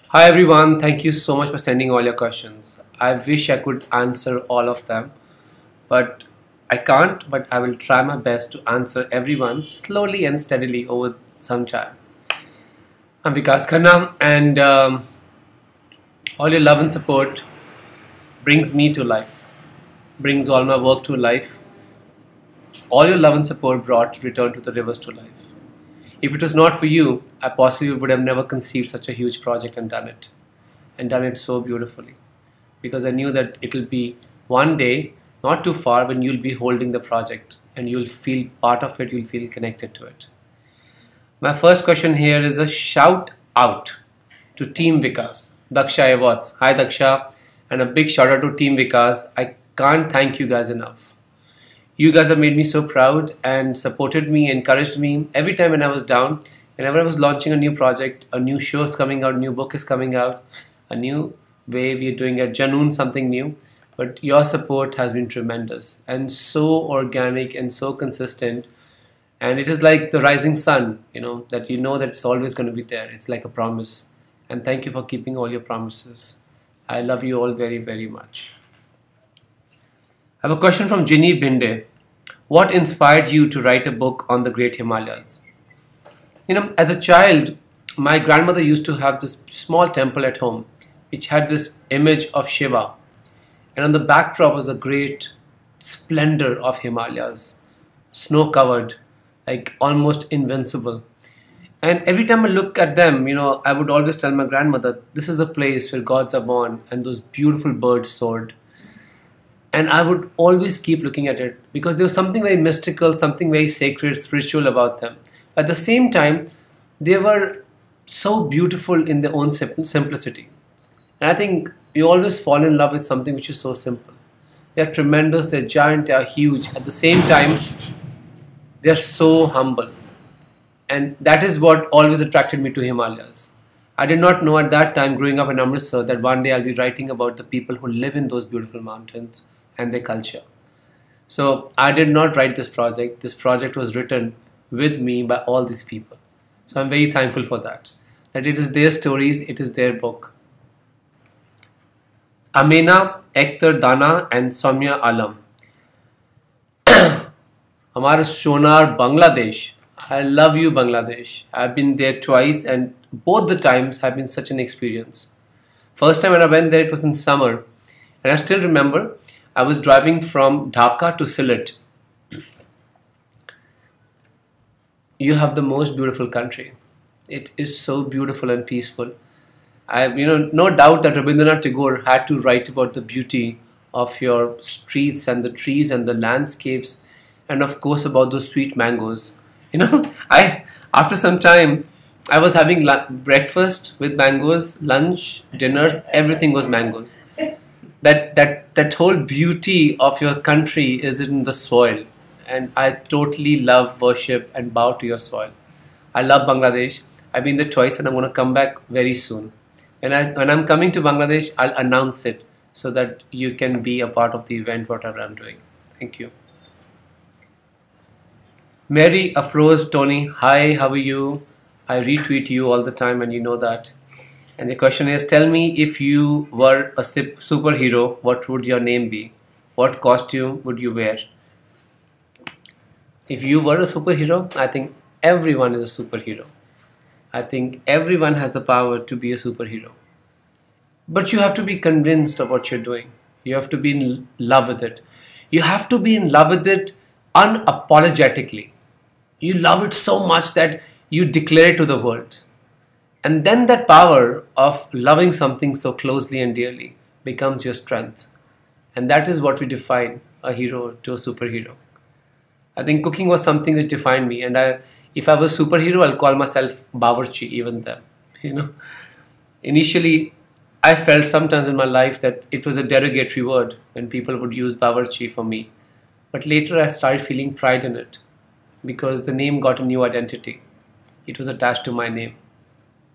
Hi everyone, thank you so much for sending all your questions. I wish I could answer all of them, but I can't, but I will try my best to answer everyone slowly and steadily over some time. I'm Vikas Khanna, and all your love and support brings me to life, brings all my work to life. All your love and support brought Return to the Rivers to life. If it was not for you, I possibly would have never conceived such a huge project and done it so beautifully. Because I knew that it will be one day, not too far, when you'll be holding the project and you'll feel part of it, you'll feel connected to it. My first question here is a shout out to Team Vikas. Daksha Awards. Hi Daksha, and a big shout out to Team Vikas. I can't thank you guys enough. You guys have made me so proud and supported me, encouraged me every time when I was down. Whenever I was launching a new project, a new show is coming out, a new book is coming out, a new way we are doing at Janoon, something new. But your support has been tremendous and so organic and so consistent. And it is like the rising sun, that it's always going to be there. It's like a promise. And thank you for keeping all your promises. I love you all very, very much. I have a question from Ginny Binde. What inspired you to write a book on the Great Himalayas? As a child, my grandmother used to have this small temple at home, which had this image of Shiva. And on the backdrop was the great splendor of Himalayas, snow-covered, like almost invincible. And every time I look at them, I would always tell my grandmother, this is a place where gods are born and those beautiful birds soared. And I would always keep looking at it because there was something very mystical, something very sacred, spiritual about them. At the same time, they were so beautiful in their own simplicity. And I think you always fall in love with something which is so simple. They are tremendous, they're giant, they are huge. At the same time, they are so humble. And that is what always attracted me to Himalayas. I did not know at that time, growing up in Amritsar, that one day I'll be writing about the people who live in those beautiful mountains and their culture. So I did not write this project. This project was written with me by all these people. So I'm very thankful for that. That it is their stories, it is their book. Amena, Ektar Dana and Soumya Alam. Hamara Shonar, Bangladesh. I love you, Bangladesh. I've been there twice and both the times have been such an experience. First time when I went there, it was in summer. And I still remember, I was driving from Dhaka to Sylhet. You have the most beautiful country. It is so beautiful and peaceful. No doubt that Rabindranath Tagore had to write about the beauty of your streets and the trees and the landscapes, and of course about those sweet mangoes. After some time, I was having breakfast with mangoes, lunch, dinners, everything was mangoes. That whole beauty of your country is in the soil, and I totally love, worship and bow to your soil. I love Bangladesh. I've been there twice and I'm going to come back very soon. When I'm coming to Bangladesh, I'll announce it so that you can be a part of the event, whatever I'm doing. Thank you. Mary Afroz Tony, hi, how are you? I retweet you all the time and you know that. And the question is, tell me, if you were a superhero, what would your name be? What costume would you wear? If you were a superhero, I think everyone is a superhero. I think everyone has the power to be a superhero. But you have to be convinced of what you're doing. You have to be in love with it. You have to be in love with it unapologetically. You love it so much that you declare it to the world. And then that power of loving something so closely and dearly becomes your strength. And that is what we define a hero to a superhero. I think cooking was something which defined me. And if I was a superhero, I'll call myself Bawarchi even then. Initially, I felt sometimes in my life that it was a derogatory word when people would use Bawarchi for me. But later I started feeling pride in it because the name got a new identity. It was attached to my name.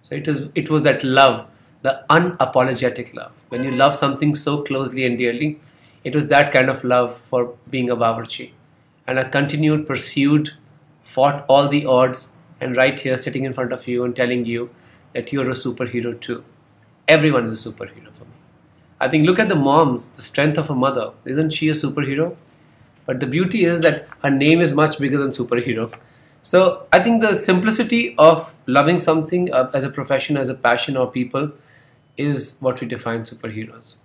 So it was that love, the unapologetic love. When you love something so closely and dearly, it was that kind of love for being a Bawarchi. And I continued, pursued, fought all the odds, and right here sitting in front of you and telling you that you're a superhero too. everyone is a superhero for me. I think look at the moms, the strength of a mother. Isn't she a superhero? But the beauty is that her name is much bigger than superhero. So I think the simplicity of loving something as a profession, as a passion or people is what we define superheroes.